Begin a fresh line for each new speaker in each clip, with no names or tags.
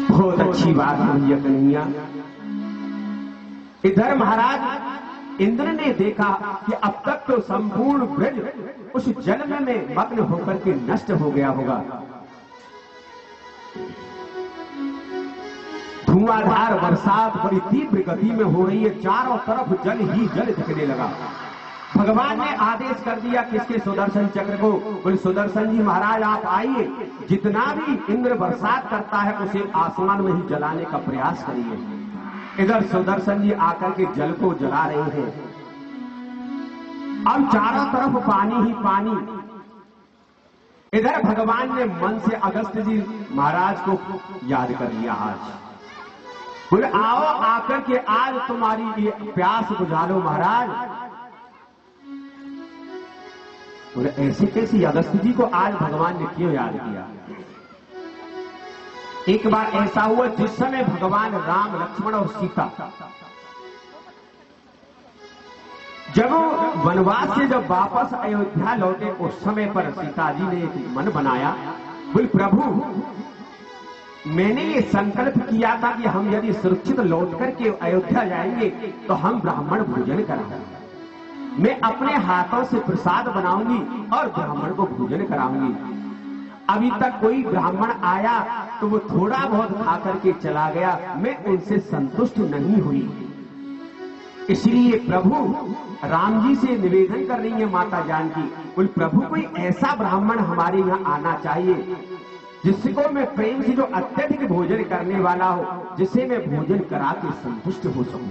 बहुत अच्छी बात भैया कन्हैया। इधर महाराज इंद्र ने देखा कि अब तक तो संपूर्ण ब्रज उस जल में मग्न होकर के नष्ट हो गया होगा। धुआंधार बरसात बड़ी तीव्र गति में हो रही है, चारों तरफ जल ही जल दिखने लगा। भगवान ने आदेश कर दिया किसके, सुदर्शन चक्र को। बोले सुदर्शन जी महाराज आप आइए, जितना भी इंद्र बरसात करता है उसे आसमान में ही जलाने का प्रयास करिए। इधर सुदर्शन जी आकर के जल को जला रहे हैं। अब चारों तरफ पानी ही पानी। इधर भगवान ने मन से अगस्त जी महाराज को याद कर लिया। आज बोले आओ आकर के आज तुम्हारी ये प्यास बुझा लो महाराज। बोले ऐसे कैसे अगस्त जी को आज भगवान ने क्यों याद किया। एक बार ऐसा हुआ जिस समय भगवान राम लक्ष्मण और सीता जब वनवास से जब वापस अयोध्या लौटे उस समय पर सीता जी ने एक मन बनाया। बोले प्रभु मैंने ये संकल्प किया था कि हम यदि सुरक्षित लौट करके अयोध्या जाएंगे तो हम ब्राह्मण भोजन कराएंगे। मैं अपने हाथों से प्रसाद बनाऊंगी और ब्राह्मण को भोजन कराऊंगी। अभी तक कोई ब्राह्मण आया तो वो थोड़ा बहुत खा करके चला गया, मैं उनसे संतुष्ट नहीं हुई। इसलिए प्रभु राम जी से निवेदन कर रही है माता जानकी। बोले प्रभु कोई ऐसा ब्राह्मण हमारे यहाँ आना चाहिए जिसको मैं प्रेम से, जो अत्यधिक भोजन करने वाला हो, जिसे मैं भोजन करा के संतुष्ट हो सकूं।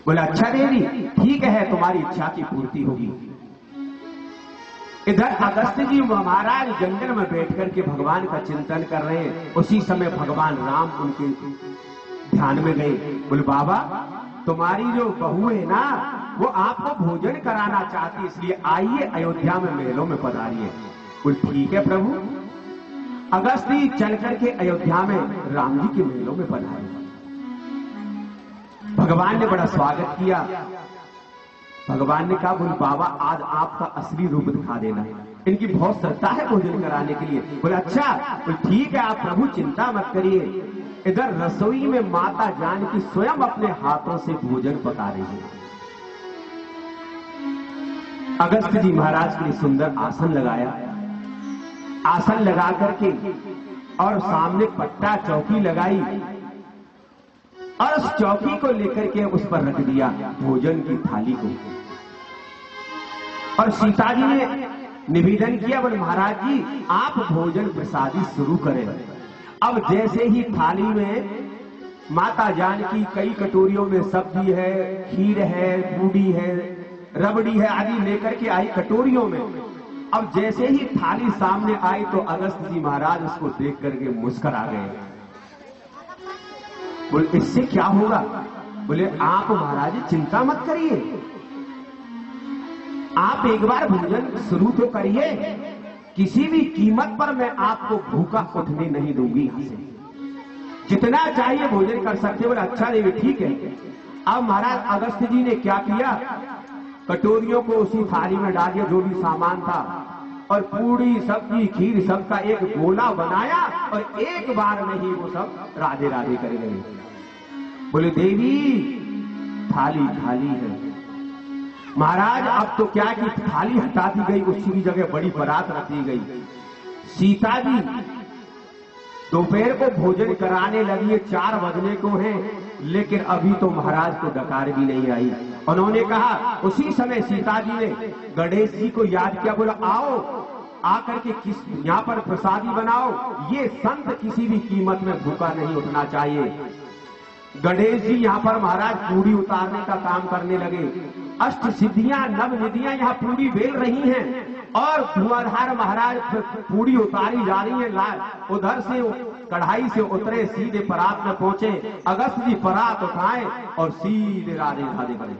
बोला अच्छा देवी ठीक है, तुम्हारी इच्छा की पूर्ति होगी। इधर अगस्त जी महाराज जंगल में बैठ करके भगवान का चिंतन कर रहे हैं। उसी समय भगवान राम उनके ध्यान में गए। बोले बाबा तुम्हारी जो बहू है ना वो आपको भोजन कराना चाहती है, इसलिए आइए अयोध्या में महलों में पधारिए। बोले ठीक है प्रभु। अगस्त जी चल करके अयोध्या में राम जी के महलों में पधारे। भगवान ने बड़ा स्वागत किया। भगवान ने कहा बोले बाबा आज आपका असली रूप दिखा देना, इनकी बहुत श्रद्धा है भोजन कराने के लिए। बोले अच्छा। बोले ठीक है आप प्रभु चिंता मत करिए। इधर रसोई में माता जानकी स्वयं अपने हाथों से भोजन पका रही है। अगस्त जी महाराज के लिए सुंदर आसन लगाया। आसन लगा करके और सामने पट्टा चौकी लगाई और उस चौकी को लेकर के उस पर रख दिया भोजन की थाली को। और सीता जी ने निवेदन किया बोले महाराज जी आप भोजन प्रसादी शुरू करें। अब जैसे ही थाली में माता जानकी कई कटोरियों में सब्जी है, खीर है, पूड़ी है, रबड़ी है आदि लेकर के आई कटोरियों में। अब जैसे ही थाली सामने आई तो अगस्त जी महाराज उसको देख करके मुस्कुरा गए। बोले इससे क्या होगा। बोले आप महाराज चिंता मत करिए, आप एक बार भोजन शुरू तो करिए, किसी भी कीमत पर मैं आपको भूखा उठने नहीं दूंगी। यहां से जितना चाहिए भोजन कर सकते। बोले अच्छा देवी ठीक है। अब महाराज अगस्त जी ने क्या किया, कटोरियों को उसी थाली में डाल दिया जो भी सामान था और पूड़ी सब्जी खीर सबका एक गोला बनाया और एक बार में ही वो सब राधे राधे कर गए। बोले देवी थाली खाली है। महाराज अब तो क्या कि थाली हटा दी गई, उसी जगह बड़ी बारात रख दी गई। सीता जी दोपहर को भोजन कराने लगी है, 4 बजने को है, लेकिन अभी तो महाराज को डकार भी नहीं आई। उन्होंने कहा उसी समय सीता जी ने गणेश जी को याद किया। बोला आओ आकर के किस यहाँ पर प्रसादी बनाओ, ये संत किसी भी कीमत में भूखा नहीं उठना चाहिए। गणेश जी यहाँ पर महाराज पूरी उतारने का काम करने लगे। अष्ट सिद्धियां नव निधियां यहाँ पूरी बेल रही हैं और धुआंधार महाराज पूरी उतारी जा रही है। उधर से कढ़ाई से उतरे सीधे परात में पहुंचे। अगस्त जी परात उठाए और सीधे राधे राधे बने।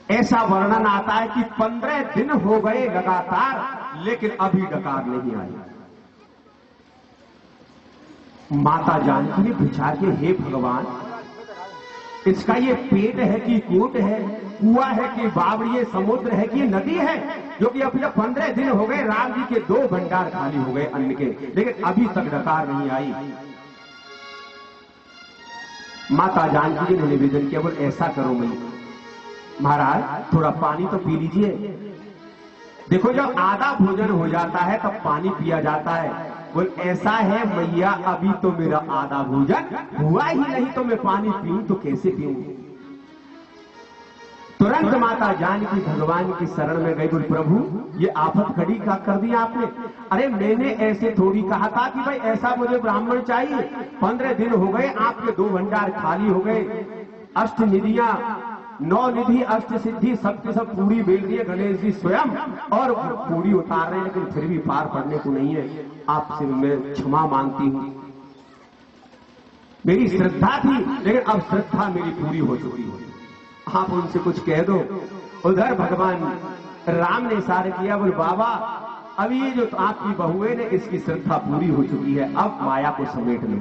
ऐसा वर्णन आता है कि 15 दिन हो गए लगातार, लेकिन अभी डकार नहीं आई। माता जानकी ने विचार के हे भगवान इसका ये पेट है कि कोट है, कुआं है कि बावड़ी है, समुद्र है कि नदी है, जो कि अब 15 दिन हो गए राम जी के 2 भंडार खाली हो गए अन्न के, लेकिन अभी तक डकार नहीं आई। माता जानकी जी ने निवेदन किया, बोल ऐसा करो महाराज थोड़ा पानी तो पी लीजिए। देखो जब आधा भोजन हो जाता है तब पानी पिया जाता है। बोल ऐसा है मैया, अभी तो मेरा आधा भोजन हुआ ही नहीं तो मैं पानी पीऊं तो कैसे पीऊं। तुरंत माता जानकी भगवान की शरण में गई। बोल प्रभु ये आफत खड़ी का कर दिया आपने। अरे मैंने ऐसे थोड़ी कहा था कि भाई ऐसा मुझे ब्राह्मण चाहिए। 15 दिन हो गए आपके 2 भंडार खाली हो गए। अष्ट निधियां 9 निधि अष्ट सिद्धि सबके सब पूरी बेल रही है गणेश जी स्वयं और पूरी उतार रहे हैं, लेकिन फिर भी पार पड़ने को नहीं है। आपसे मैं क्षमा मांगती हूं, मेरी श्रद्धा थी लेकिन अब श्रद्धा मेरी पूरी हो चुकी है, आप उनसे कुछ कह दो। उधर भगवान राम ने इशारा किया, बोल बाबा अभी ये जो आपकी बहुए ने इसकी श्रद्धा पूरी हो चुकी है, अब माया को समेट लो।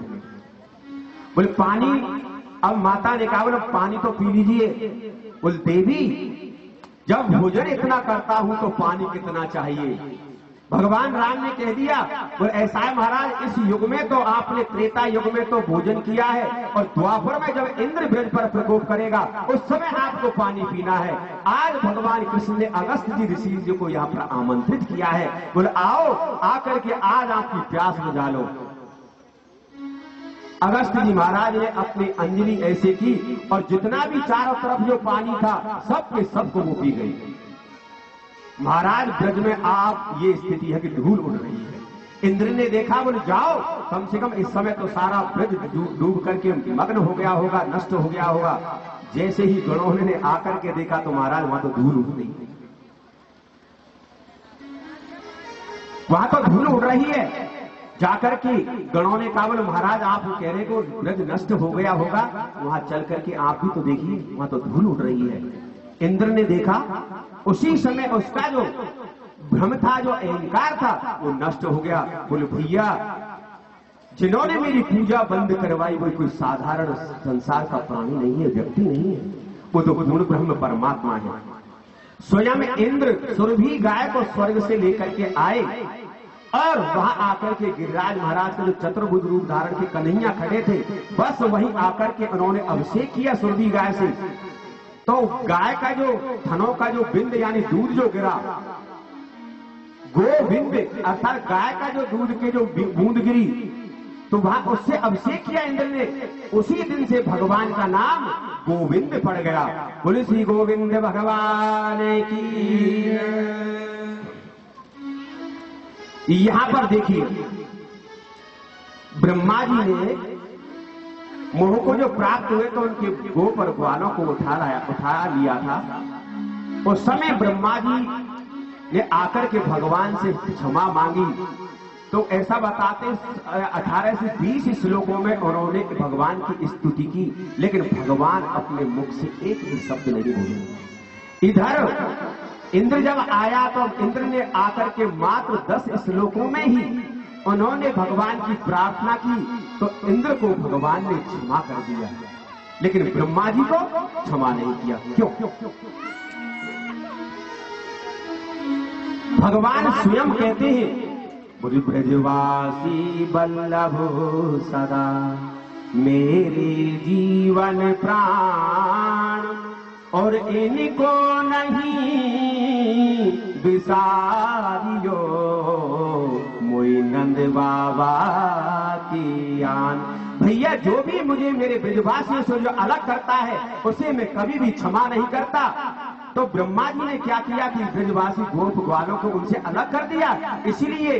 बोले पानी, अब माता ने कहा बोले पानी तो पी लीजिए। बोल देवी जब भोजन इतना करता हूं तो पानी कितना चाहिए। भगवान राम ने कह दिया, बोले ऐसा है महाराज इस युग में तो आपने त्रेता युग में तो भोजन किया है और द्वापर में जब इंद्र ब्रज पर प्रकोप करेगा उस समय आपको पानी पीना है। आज भगवान कृष्ण ने अगस्त जी ऋषि जी को यहाँ पर आमंत्रित किया है। बोले आओ आकर के आज आपकी प्यास बुझा लो। अगस्त जी महाराज ने अपनी अंजलि ऐसे की और जितना भी चारों तरफ जो पानी था सब के सबको वो पी गई। महाराज ब्रज में आप ये स्थिति है कि धूल उड़ रही है। इंद्र ने देखा, बोले जाओ कम से कम इस समय तो सारा ब्रज डूब करके मग्न हो गया होगा, नष्ट हो गया होगा। जैसे ही गणों ने आकर के देखा तो महाराज वहां तो धूल उड़ रही है, वहां तो धूल उड़ रही है। जाकर के गणों ने कहा, बोले महाराज आप कह रहे को ब्रज नष्ट हो गया होगा, वहां चल करके आप भी तो देखिए वहां तो धूल उड़ रही है। इंद्र ने देखा, उसी समय उसका जो भ्रम था, जो अहंकार था वो नष्ट हो गया। बोले भैया जिन्होंने मेरी पूजा बंद करवाई वो कोई साधारण संसार का प्राणी नहीं है, व्यक्ति नहीं है, वो तो पूर्ण ब्रह्म परमात्मा है। स्वयं इंद्र सुरभि गाय को स्वर्ग से लेकर के आए और वहां आकर के गिरिराज महाराज का जो चतुर्भुज रूप धारण के कन्हैया खड़े थे, बस वहीं आकर के उन्होंने अभिषेक किया सुरभि गाय से। तो गाय का जो थनों का जो बिंद यानी दूध जो गिरा, गोविंद अर्थात गाय का जो दूध के जो बूंद गिरी तो वहां उससे अभिषेक किया इंद्र ने। उसी दिन से भगवान का नाम गोविंद पड़ गया। बोले श्री गोविंद भगवान की। यहां पर देखिए ब्रह्मा जी ने मोह को जो प्राप्त हुए तो उनके गो पर ग्वालों को उठा लिया था। उस समय ब्रह्मा जी ने आकर के भगवान से क्षमा मांगी तो ऐसा बताते 18 से 20 श्लोकों में उन्होंने भगवान की स्तुति की, लेकिन भगवान अपने मुख से एक भी शब्द नहीं बोले। इधर इंद्र जब आया तो इंद्र ने आकर के मात्र 10 श्लोकों में ही उन्होंने भगवान की प्रार्थना की तो इंद्र को भगवान ने क्षमा कर दिया, लेकिन ब्रह्मा जी को क्षमा नहीं किया। क्यों? भगवान स्वयं कहते हैं, बोले ब्रजवासी बल्लभ सदा मेरे जीवन प्राण और इनको नहीं बिसारियो मोई नंद बाबा की आन। भैया जो भी मुझे मेरे ब्रजवासियों से जो अलग करता है उसे मैं कभी भी क्षमा नहीं करता। तो ब्रह्मा जी ने क्या किया कि ब्रजवासी गोप ग्वालों को उनसे अलग कर दिया। इसलिए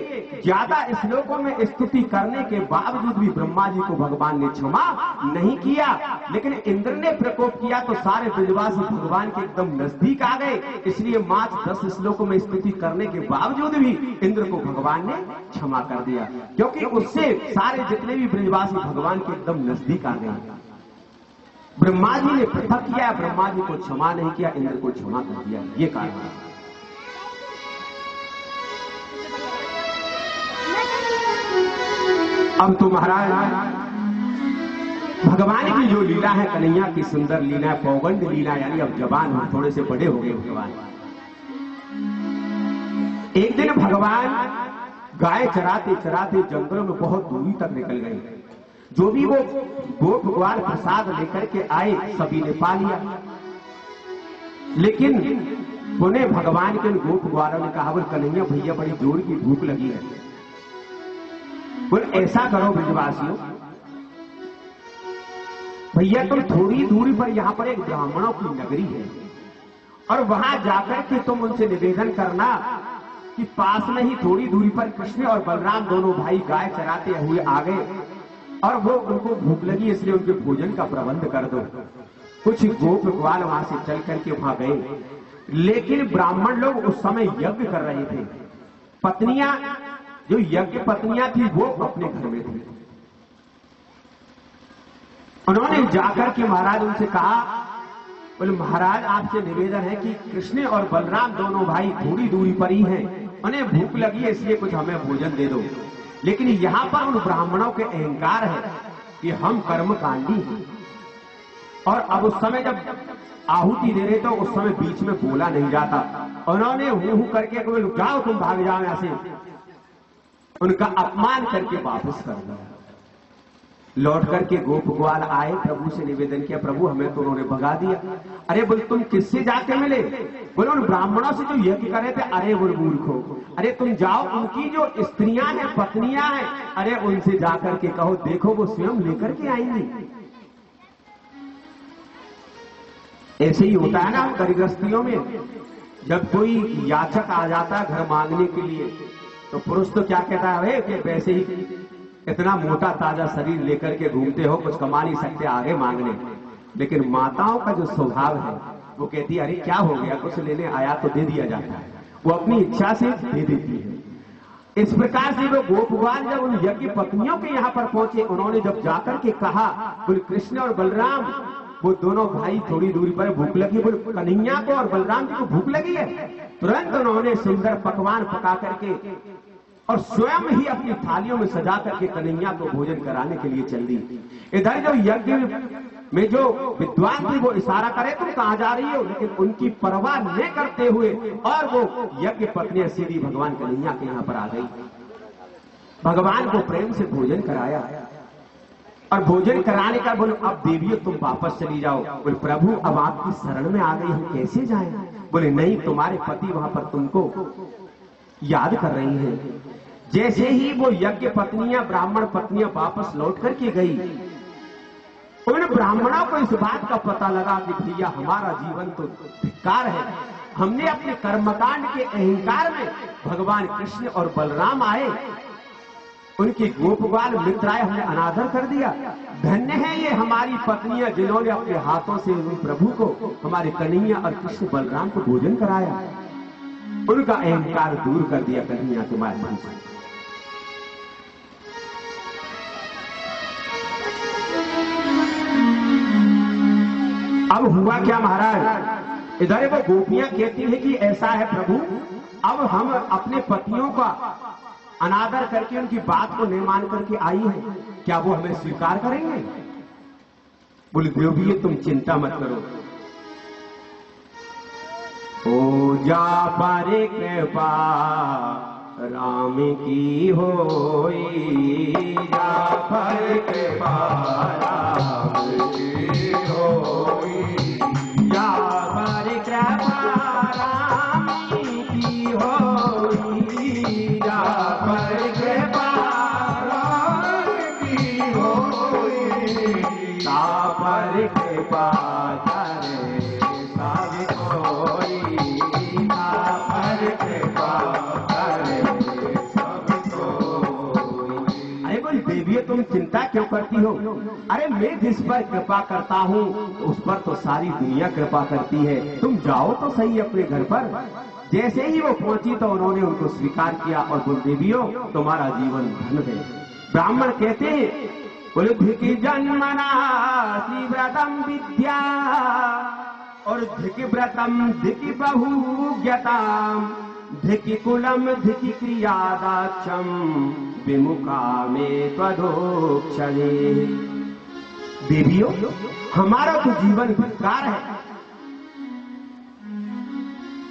ज्यादा श्लोकों में स्तुति करने के बावजूद भी ब्रह्मा जी को भगवान ने क्षमा नहीं किया, लेकिन इंद्र ने प्रकोप किया तो सारे ब्रजवासी भगवान के एकदम नजदीक आ गए। इसलिए मात्र 10 श्लोकों में स्तुति करने के बावजूद भी इंद्र को भगवान ने क्षमा कर दिया, क्योंकि उससे सारे जितने भी ब्रजवासी भगवान के एकदम नजदीक आ गए। ब्रह्मा जी ने पृथक किया, ब्रह्मा जी को क्षमा नहीं किया, इंद्र को क्षमा कर दिया, ये कारण है। अब तो महाराज भगवान की जो लीला है, कन्हैया की सुंदर लीला है, पौगंड लीला, यानी अब जवान हो, थोड़े से बड़े हो गए भगवान। एक दिन भगवान गाय चराते चराते जंगलों में बहुत दूरी तक निकल गए। जो भी वो गोप ग्वाल प्रसाद लेकर के आए सभी ने पा लिया, लेकिन उन्हें भगवान के गोप ग्वालों ने कहा, बोल कन्हैया भैया बड़ी जोर की भूख लगी है, बोल ऐसा करो ब्रजवासियों, भैया तुम थोड़ी दूरी पर यहां पर एक ब्राह्मणों की नगरी है और वहां जाकर के तुम उनसे निवेदन करना कि पास में ही थोड़ी दूरी पर कृष्ण और बलराम दोनों भाई गाय चराते हुए आ गए और वो उनको भूख लगी इसलिए उनके भोजन का प्रबंध कर दो। कुछ गोप ग्वाल वहां से चल करके वहां गए, लेकिन ब्राह्मण लोग उस समय यज्ञ कर रहे थे। पत्नियां, जो यज्ञ पत्नियां थी वो अपने घर में थी। उन्होंने जाकर के महाराज उनसे कहा, बोले महाराज आपसे निवेदन है कि कृष्ण और बलराम दोनों भाई थोड़ी दूरी पर ही हैं, उन्हें भूख लगी है इसलिए कुछ हमें भोजन दे दो। लेकिन यहां पर उन ब्राह्मणों के अहंकार है कि हम कर्मकांडी हैं और अब उस समय जब आहुति दे रहे तो उस समय बीच में बोला नहीं जाता। उन्होंने हूं करके बोले जाओ तुम भाग जाओ यहां से, उनका अपमान करके वापस कर दिया। लौट करके गोप ग्वाल आए, प्रभु से निवेदन किया, प्रभु हमें तो उन्होंने भगा दिया। अरे बोल तुम किससे जाके मिले? बोले उन ब्राह्मणों से जो यज्ञ कर रहे थे। अरे बोल मूर्खो, अरे तुम जाओ उनकी जो स्त्रियां हैं पत्नियां हैं, अरे उनसे जाकर के कहो, देखो वो स्वयं लेकर के आएंगी। ऐसे ही होता है ना गृहस्थियों में, जब कोई याचक आ जाता है घर मांगने के लिए तो पुरुष तो क्या कहता है, कि वैसे ही इतना मोटा ताजा शरीर लेकर के घूमते हो, कुछ कमा नहीं सकते, आगे मांगने। लेकिन माताओं का जो स्वभाव है वो कहती है, अरे क्या हो गया, कुछ लेने आया तो दे दिया जाता है, वो अपनी इच्छा से दे देती है। इस प्रकार से वो गोप ग्वाल जब उन यज्ञ पत्नियों के यहां पर पहुंचे, उन्होंने जब जाकर के कहा, बोले कृष्ण और बलराम वो दोनों भाई थोड़ी दूरी पर भूख लगी, बोले कन्हैया को और बलराम जी को भूख लगी है। तुरंत उन्होंने सुंदर पकवान पका करके और स्वयं ही अपनी थालियों में सजा करके कन्हैया को भोजन कराने के लिए चल दी। इधर जो यज्ञ में जो विद्वान थी वो इशारा करे तुम कहां जा रही हो, लेकिन उनकी परवाह न करते हुए और वो यज्ञ पत्नी सीधी भगवान कन्हैया के यहां पर आ गई। भगवान को प्रेम से भोजन कराया और भोजन कराने का बोले अब देवियों तुम वापस चली जाओ। बोले प्रभु अब आपकी शरण में आ गई, हम कैसे जाएं? बोले नहीं, तुम्हारे पति वहां पर तुमको याद कर रही हैं। जैसे ही वो यज्ञ पत्नियां ब्राह्मण पत्नियां वापस लौट करके गई, उन ब्राह्मणों को इस बात का पता लगा कि भैया हमारा जीवन तो धिक्कार है, हमने अपने कर्मकांड के अहंकार में भगवान कृष्ण और बलराम आए, उनकी गोपबाल मित्र आए, हमने अनादर कर दिया। धन्य है ये हमारी पत्नियां जिन्होंने अपने हाथों से उन प्रभु को, हमारे कन्हैया और कृष्ण बलराम को भोजन कराया, उनका अहंकार दूर कर दिया कन्हैया तुम्हारे मन से। अब हुआ क्या महाराज, इधर वो गोपियां कहती है कि ऐसा है प्रभु, अब हम अपने पतियों का अनादर करके उनकी बात को नहीं मान करके आई है, क्या वो हमें स्वीकार करेंगे? बोले देवी तुम चिंता मत करो, ओ जा पर कृपा राम की होई, जा पर कृपा राम की होई, जा पर कृपा राम की होई, जा पर कृपा राम की होई, ता पर कृपा तुम चिंता क्यों करती हो? अरे मैं जिस पर कृपा करता हूँ उस पर तो सारी दुनिया कृपा करती है, तुम जाओ तो सही अपने घर पर। जैसे ही वो पहुंची तो उन्होंने उनको स्वीकार किया और बोल देवियों तुम्हारा जीवन धन है। ब्राह्मण कहते हैं बोले धिकी जन्मना व्रतम विद्या और धिकी व्रतम धिकी बहुज्ञताम, धिकी कुलम धिकी क्रियादाक्षम विमुखा में त्वदोक्षणे। देवियों हमारा तो जीवन धिक्कार है,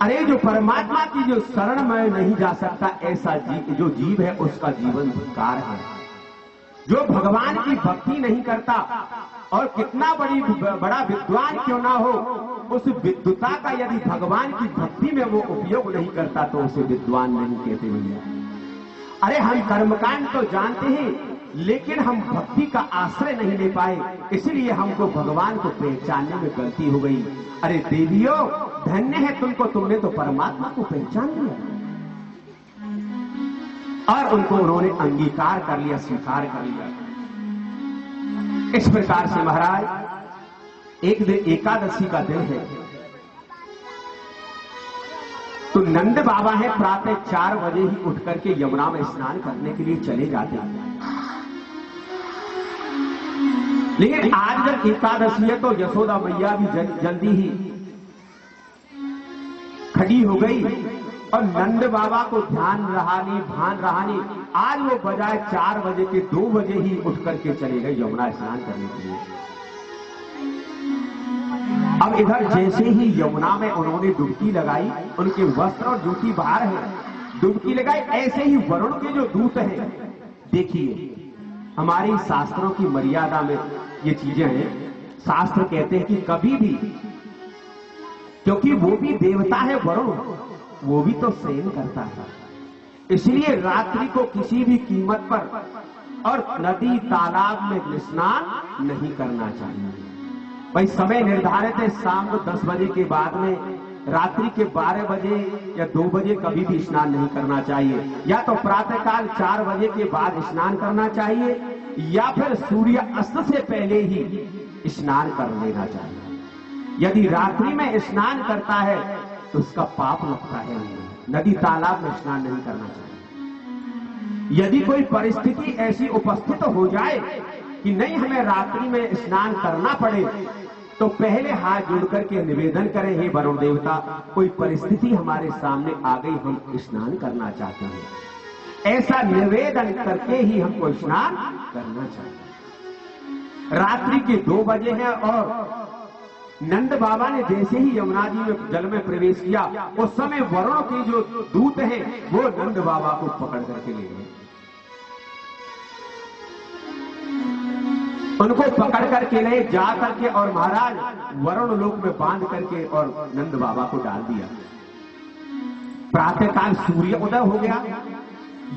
अरे जो परमात्मा की जो शरण में नहीं जा सकता, ऐसा जो जीव है उसका जीवन धिक्कार है। जो भगवान की भक्ति नहीं करता, और कितना बड़ा विद्वान क्यों ना हो, उस विद्वता का यदि भगवान की भक्ति में वो उपयोग नहीं करता तो उसे विद्वान नहीं कहते भैया। अरे हम कर्मकांड तो जानते हैं, लेकिन हम भक्ति का आश्रय नहीं ले पाए, इसलिए हमको भगवान को पहचानने में गलती हो गई। अरे देवियों, धन्य है तुमको, तुमने तो परमात्मा को पहचान लिया। और उनको उन्होंने अंगीकार कर लिया, स्वीकार कर लिया। इस प्रकार से महाराज एक दिन एकादशी का दिन है, तो नंद बाबा है प्रातः 4 बजे ही उठ करके यमुना में स्नान करने के लिए चले जाते हैं। लेकिन आज जब एकादशी है तो यशोदा मैया भी जल्दी ही खड़ी हो गई, और नंद बाबा को भान रहा नहीं। आज वो बजाय 4 बजे के 2 बजे ही उठ करके चले गए यमुना स्नान करने के लिए। अब इधर जैसे ही यमुना में उन्होंने डुबकी लगाई, उनके वस्त्र और जूती बाहर है, डुबकी लगाई, ऐसे ही वरुण के जो दूत हैं, देखिए हमारी शास्त्रों की मर्यादा में ये चीजें हैं। शास्त्र कहते हैं कि कभी भी, क्योंकि वो भी देवता है वरुण, वो भी तो शयन करता है, इसलिए रात्रि को किसी भी कीमत पर और नदी तालाब में स्नान नहीं करना चाहिए। भाई समय निर्धारित है, शाम को 10 बजे के बाद में, रात्रि के 12 बजे या 2 बजे कभी भी स्नान नहीं करना चाहिए। या तो प्रातःकाल 4 बजे के बाद स्नान करना चाहिए, या फिर सूर्य अस्त से पहले ही स्नान कर लेना चाहिए। यदि रात्रि में स्नान करता है तो उसका पाप लगता है। नदी तालाब में स्नान नहीं करना चाहिए। यदि कोई परिस्थिति ऐसी उपस्थित हो जाए कि नहीं हमें रात्रि में स्नान करना पड़े, तो पहले हाथ जोड़ करके निवेदन करें, हे वरुण देवता, कोई परिस्थिति हमारे सामने आ गई, हम स्नान करना चाहते हैं। ऐसा निवेदन करके ही हमको स्नान करना चाहिए। रात्रि के 2 बजे है, और नंद बाबा ने जैसे ही यमुना जी में जल में प्रवेश किया, उस समय वरुण के जो दूत हैं वो नंद बाबा को पकड़ करके ले गए। उनको पकड़ करके ले जा करके और महाराज वरुण लोक में बांध करके और नंद बाबा को डाल दिया। प्रातःकाल सूर्य उदय हो गया।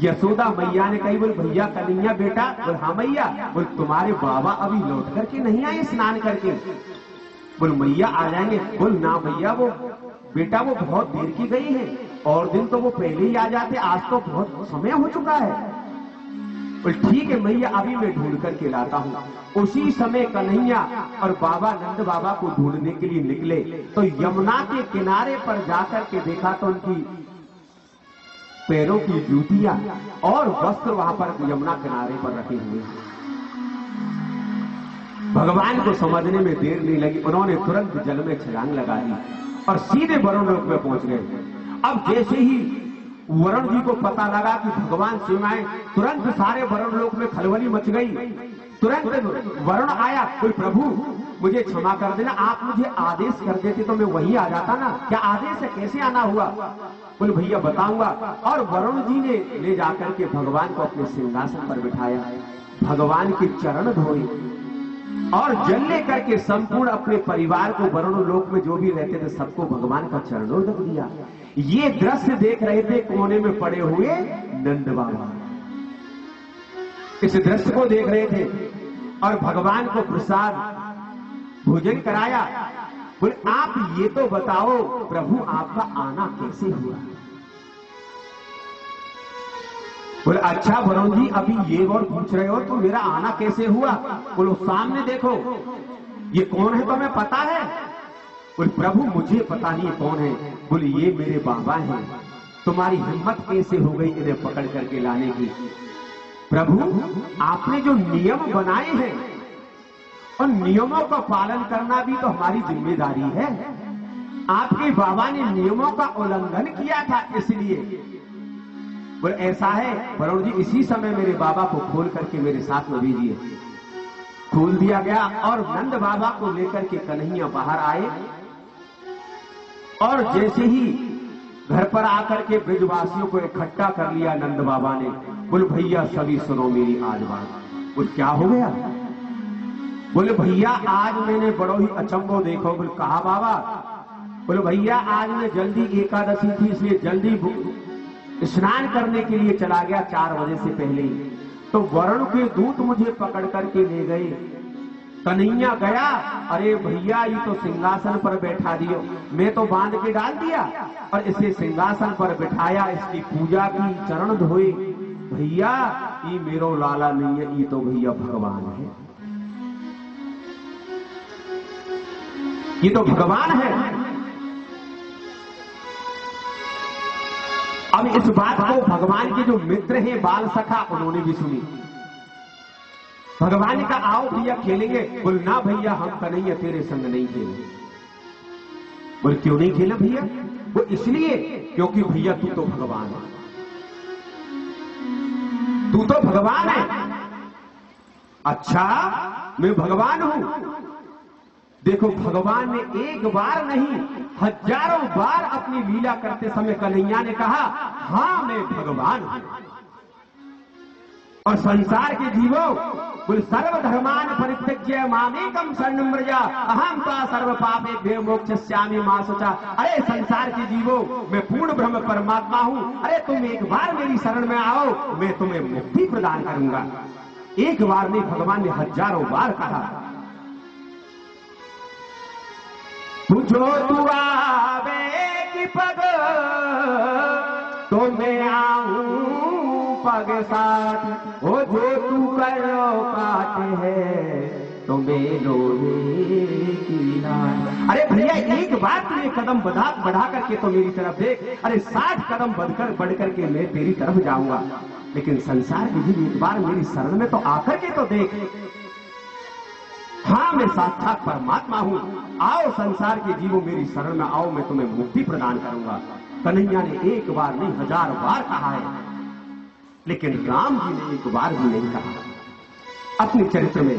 यशोदा मैया ने कही, बोल भैया कन्हैया बेटा, बोल हाँ मैया, बोल तुम्हारे बाबा अभी लौट करके नहीं आए स्नान करके? बोल मैया आ जाएंगे। बोल ना भैया, वो बेटा वो बहुत देर की गई है, और दिन तो वो पहले ही आ जाते, आज तो बहुत समय हो चुका है। बोल ठीक है मैया, अभी मैं ढूंढ करके लाता हूँ। उसी समय कन्हैया और बाबा नंद बाबा को ढूंढने के लिए निकले, तो यमुना के किनारे पर जाकर के देखा तो उनकी पैरों की जूतियां और वस्त्र वहां पर यमुना किनारे पर रखे हुए हैं। भगवान को समझने में देर नहीं लगी, उन्होंने तुरंत जल में छलांग लगा दी और सीधे वरुण लोक में पहुंच गए। अब जैसे ही वरुण जी को पता लगा कि भगवान स्वयं आए, तुरंत सारे वरुण लोक में खलबली मच गई। तुरंत वरुण आया, कोई प्रभु मुझे क्षमा कर देना, आप मुझे आदेश कर देते तो मैं वहीं आ जाता ना, क्या आदेश है, कैसे आना हुआ? बोले भैया बताऊंगा। और वरुण जी ने ले जाकर के भगवान को अपने सिंहासन पर बिठाया, भगवान के चरण धोए और जल लेकर के संपूर्ण अपने परिवार को, वरुण लोक में जो भी रहते थे सबको भगवान का चरणोदक दिया। ये दृश्य देख रहे थे कोने में पड़े हुए नंद बाबा, इस दृश्य को देख रहे थे और भगवान को प्रसाद भोजन कराया। बोले आप ये तो बताओ प्रभु, आपका आना कैसे हुआ? बोले अच्छा वरुण जी, अभी ये और पूछ रहे हो तो मेरा आना कैसे हुआ? बोलो सामने देखो, ये कौन है तुम्हें पता है? बोले प्रभु मुझे पता नहीं कौन है। बोले ये मेरे बाबा हैं। तुम्हारी हिम्मत कैसे हो गई इन्हें पकड़ करके लाने की? प्रभु आपने जो नियम बनाए हैं और नियमों का पालन करना भी तो हमारी जिम्मेदारी है। आपके बाबा ने नियमों का उल्लंघन किया था, इसलिए। बोले ऐसा है वरुण जी, इसी समय मेरे बाबा को खोल करके मेरे साथ में भेजिए। खोल दिया गया और नंद बाबा को लेकर के कन्हैया बाहर आए और जैसे ही घर पर आकर के ब्रजवासियों को इकट्ठा कर लिया नंद बाबा ने। बोले भैया सभी सुनो मेरी आज बात। बोले क्या हो गया? बोले भैया आज मैंने बड़ो ही अचंभो देखो। बोले कहा बाबा? बोले भैया आज मैं जल्दी एकादशी थी इसलिए जल्दी स्नान करने के लिए चला गया 4 बजे से पहले ही। तो वरुण के दूत मुझे पकड़ करके ले गए। कन्हैया गया, अरे भैया ये तो सिंहासन पर बैठा दियो। मैं तो बांध के डाल दिया और इसे सिंहासन पर बिठाया, इसकी पूजा की, चरण धोए। भैया ये मेरो लाला नहीं है, ये तो भैया भगवान है, ये तो भगवान है। अब इस बात को भगवान के जो मित्र हैं बाल सखा उन्होंने भी सुनी। भगवान ने कहा आओ भैया खेलेंगे। बोल ना भैया हम कन्हैया तेरे संग नहीं खेलेंगे। बोल क्यों नहीं खेला भैया? वो इसलिए क्योंकि भैया तू तो भगवान है, तू तो भगवान है। अच्छा मैं भगवान हूं? देखो भगवान ने एक बार नहीं हजारों बार अपनी लीला करते समय कन्हैया ने कहा हां मैं भगवान हूं। और संसार के जीवों बोल सर्वधर्मान परित्यज्य मामेकम शरणं व्रज अहम ता सर्व पापेभ्यो मोक्षयिष्यामि मा शुचा। अरे संसार के जीवों मैं पूर्ण ब्रह्म परमात्मा हूं, अरे तुम एक बार मेरी शरण में आओ मैं तुम्हें मुक्ति प्रदान करूंगा। एक बार नहीं भगवान ने हजारों बार कहा। पूछो तू आवे कि पग तो मैं आऊं पग साथ, हो जो तू करो काट है तो मेरो की नाट। अरे भैया एक बार तू एक कदम बढ़ा करके तो मेरी तरफ देख, अरे 60 कदम बढ़ करके मैं तेरी तरफ जाऊंगा। लेकिन संसार के जीव एक बार मेरी शरण में तो आकर के तो देख, हाँ मैं साक्षात परमात्मा हूं, आओ संसार के जीवों मेरी शरण में आओ, मैं तुम्हें मुक्ति प्रदान करूंगा। कन्हैया ने एक बार नहीं 1000 बार कहा है, लेकिन राम जी ने एक बार भी नहीं कहा अपने चरित्र में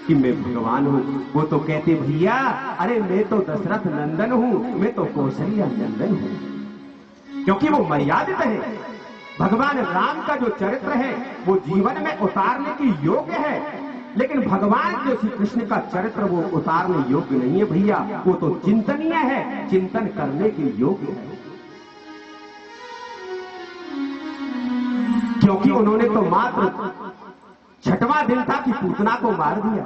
कि मैं भगवान हूं। वो तो कहते भैया अरे मैं तो दशरथ नंदन हूं, मैं तो कौशल्या नंदन हूं, क्योंकि वो मर्यादित है। भगवान राम का जो चरित्र है वो जीवन में उतारने की योग्य है, लेकिन भगवान जो श्री कृष्ण का चरित्र वो उतारने योग्य नहीं है भैया, वो तो चिंतनीय है, चिंतन करने के योग्य है। क्योंकि उन्होंने तो मात्र 6वां दिन था कि पूतना को मार दिया।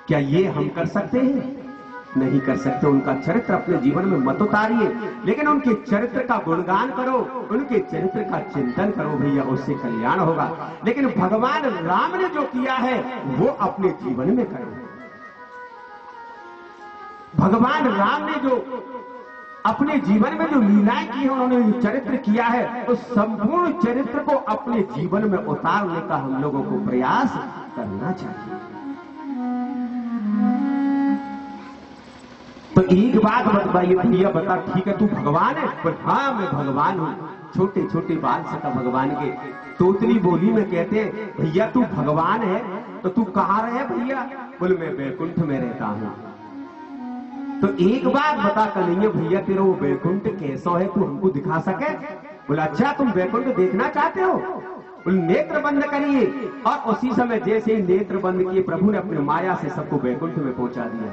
क्या ये हम कर सकते हैं? नहीं कर सकते। उनका चरित्र अपने जीवन में मत उतारिए, लेकिन उनके चरित्र का गुणगान करो, उनके चरित्र का चिंतन करो भैया, उससे कल्याण होगा। लेकिन भगवान राम ने जो किया है वो अपने जीवन में करो। भगवान राम ने जो अपने जीवन में जो लीलाएं की है, उन्होंने जो चरित्र किया है, उस संपूर्ण चरित्र को अपने जीवन में उतारने का हम लोगों को प्रयास करना चाहिए। तो एक बात बताइए भैया, बता ठीक है तू भगवान है? पर हाँ मैं भगवान हूं। छोटे छोटे बाल सका भगवान के तोतली बोली में कहते हैं भैया तू भगवान है तो तू कहाँ रहे भैया? बोले मैं बैकुंठ में रहता हूं। तो एक बात बता कन्हैया भैया तेरा वो बैकुंठ कैसा है, तू हमको दिखा सके? बोला अच्छा तुम बैकुंठ देखना चाहते हो? बोले नेत्र बंद करिए। और उसी समय जैसे ही नेत्र बंद किए प्रभु ने अपनी माया से सबको बैकुंठ में पहुंचा दिया।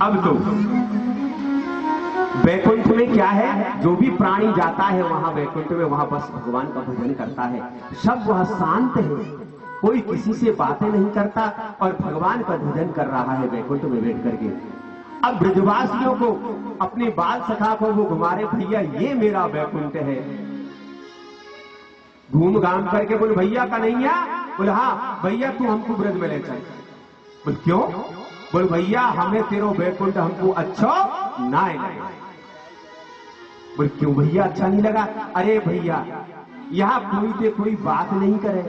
अब तो वैकुंठ में क्या है, जो भी प्राणी जाता है वहां वैकुंठ में, वहां बस भगवान का भजन करता है। सब वह शांत है, कोई किसी से बातें नहीं करता और भगवान का भजन कर रहा है वैकुंठ में बैठ करके। अब ब्रजवासियों को अपने बाल सखा को वो घुमारे भैया ये मेरा वैकुंठ है। घूम घाम करके बोले भैया कन्हैया? बोले हाँ भैया तू हमको ब्रज में ले चल। बोले क्यों? बोल भैया हमें तेरो वैकुंठ हमको अच्छा ना लगा। बोल क्यों भैया अच्छा नहीं लगा? अरे भैया यहाँ कोई से कोई बात नहीं करे,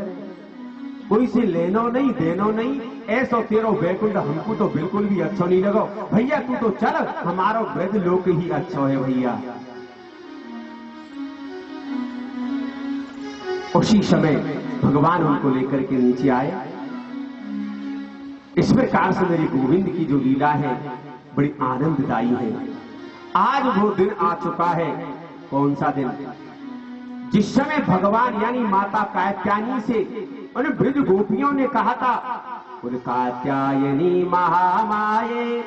कोई से लेनो नहीं देनो नहीं, ऐसा तेरो वैकुंठ हमको तो बिल्कुल भी अच्छा नहीं लगा। भैया तू तो चल, हमारा ब्रज लोक ही अच्छा है भैया। उसी समय भगवान उनको लेकर के नीचे आए। इस प्रकार से मेरी गोविंद की जो लीला है बड़ी आनंददायी है। आज वो दिन आ चुका है। कौन सा दिन? जिस समय भगवान यानी माता कात्यायनी से उन ब्रज गोपियों ने कहा था, बोले कात्यायनी महामाये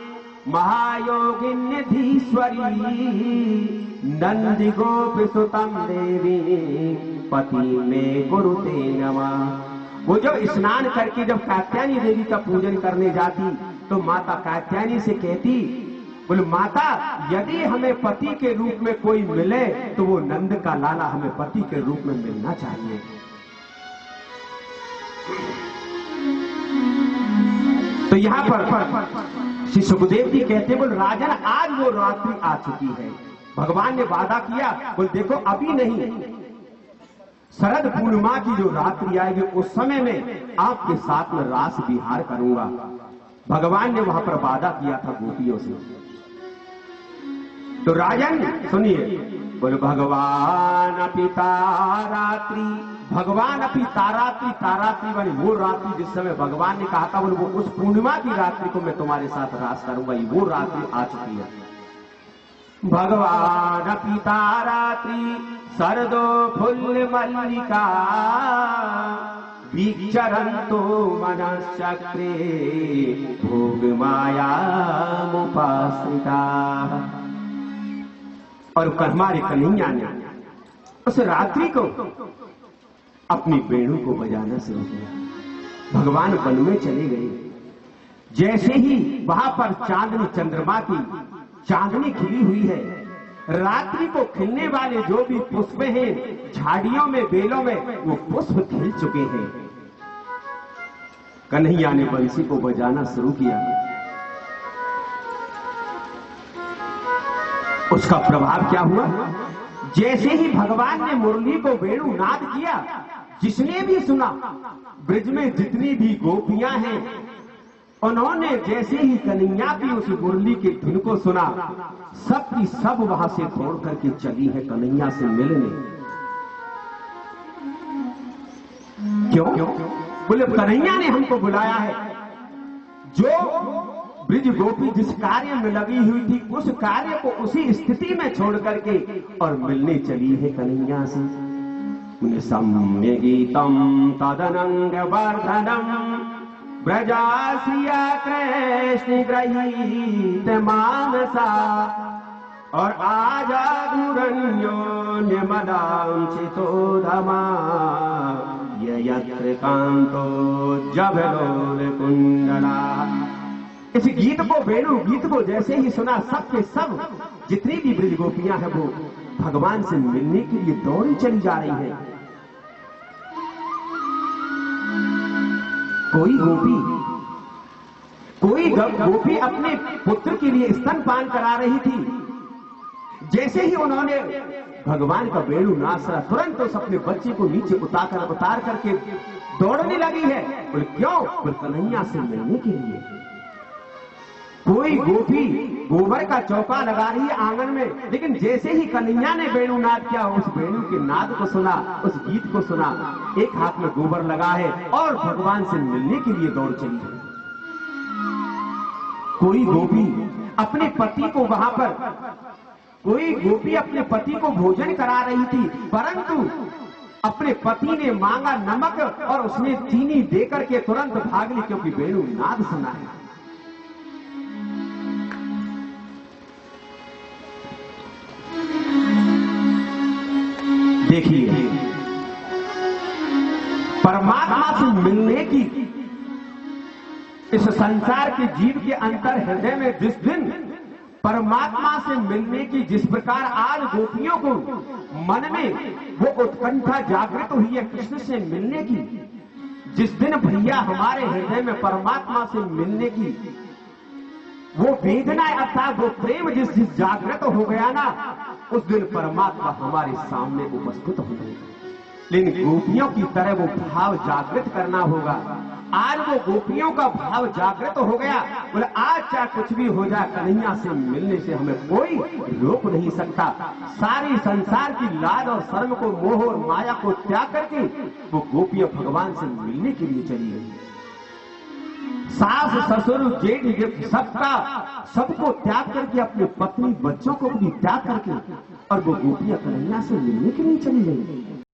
महायोगिन्यधीश्वरी नंदी गोप सुतम देवी पति में गुरुते नमः। वो जब स्नान करके जब कात्यायनी देवी का पूजन करने जाती तो माता कात्यायनी से कहती, बोले माता यदि हमें पति के रूप में कोई मिले तो वो नंद का लाला हमें पति के रूप में मिलना चाहिए। तो यहां पर श्री सुखदेव जी कहते, बोल राजन आज वो रात्रि आ चुकी है। भगवान ने वादा किया, बोल देखो अभी नहीं, शरद पूर्णिमा की जो रात्रि आएगी उस समय में आपके साथ में रास विहार करूंगा। भगवान ने वहां पर वादा किया था गोपियों से। तो राजन सुनिए, बोले भगवान पिता रात्रि, भगवान अपनी तारात्रि, तारात्रि वाली वो रात्रि जिस समय भगवान ने कहा था, बोले वो उस पूर्णिमा की रात्रि को मैं तुम्हारे साथ रास करूंगा, वो रात्रि आ चुकी है। भगवान पिता रात्रि सरदो फुल्ल मल्लिका विचरन्तो मनश्चक्रे भोग माया मुपाश्रिता। और हमारे कन्हैया ने उस रात्रि को अपनी वेणु को बजाना शुरू किया। भगवान वन में चले गए। जैसे ही वहां पर चांदनी, चंद्रमा की चांदनी खिली हुई है, रात्रि को खिलने वाले जो भी पुष्प हैं झाड़ियों में, बेलों में, वो पुष्प खिल चुके हैं। कन्हैया ने बंसी को बजाना शुरू किया। उसका प्रभाव क्या हुआ? जैसे ही भगवान ने मुरली को वेणु नाद किया, जिसने भी सुना, ब्रज में जितनी भी गोपियां हैं उन्होंने जैसे ही कन्हैया की उस मुरली की धुन को सुना, सब की सब वहां से दौड़ करके चली है कन्हैया से मिलने। क्यों? बोले कन्हैया ने हमको बुलाया है। जो ब्रज गोपी जिस कार्य में लगी हुई थी उस कार्य को उसी स्थिति में छोड़ करके और मिलने चली है कन्हैया से। सम्य गीतम तदनंग वर्धनम ब्रजासिया कृष्ण ग्रहीत मानसा और आजा धुरन्यो मदांचितो धमा यत्र कांतो जभलोल कुंडला। इस गीत को, वेणु गीत को जैसे ही सुना, सब के सब जितनी भी ब्रज गोपियां हैं वो भगवान से मिलने के लिए दौड़ी चली जा रही है। कोई गोपी अपने पुत्र के लिए स्तनपान करा रही थी। जैसे ही उन्होंने भगवान का वेणु नाद सुना, तुरंत उस अपने बच्चे को नीचे उतार करके दौड़ने लगी है। बोले क्यों? बोले कन्हैया से मिलने के लिए। कोई गोपी गोबर का चौका लगा रही है आंगन में, लेकिन जैसे ही कन्हैया ने वेणु नाद किया, उस वेणु के नाद को सुना, उस गीत को सुना, एक हाथ में गोबर लगा है और भगवान से मिलने के लिए दौड़ चली है। कोई गोपी अपने पति को वहां पर, कोई गोपी अपने पति को भोजन करा रही थी, परंतु अपने पति ने मांगा नमक और उसने चीनी देकर के तुरंत भाग ली, क्योंकि वेणु नाद सुना है। देखिए, परमात्मा से मिलने की इस संसार के जीव के अंतर हृदय में जिस दिन परमात्मा से मिलने की, जिस प्रकार आज गोपियों को मन में वो उत्कंठा जागृत हुई है कृष्ण से मिलने की, जिस दिन भैया हमारे हृदय में परमात्मा से मिलने की वो वेदना अर्थात वो प्रेम जिस जागृत हो गया ना, उस दिन परमात्मा हमारे सामने उपस्थित हो जाएगा। लेकिन गोपियों की तरह वो भाव जागृत करना होगा। आज वो गोपियों का भाव जागृत हो गया। बोले आज चाहे कुछ भी हो जाए, कन्हैया से मिलने से हमें कोई रोक नहीं सकता। सारी संसार की लाज और शर्म को, मोह और माया को त्याग करके वो गोपियां भगवान से मिलने के लिए चली गई। सास ससुर जेठ सबको त्याग करके अपने पत्नी बच्चों को भी त्याग करके और वो गोपियां कन्हैया से मिलने के लिए चली गई।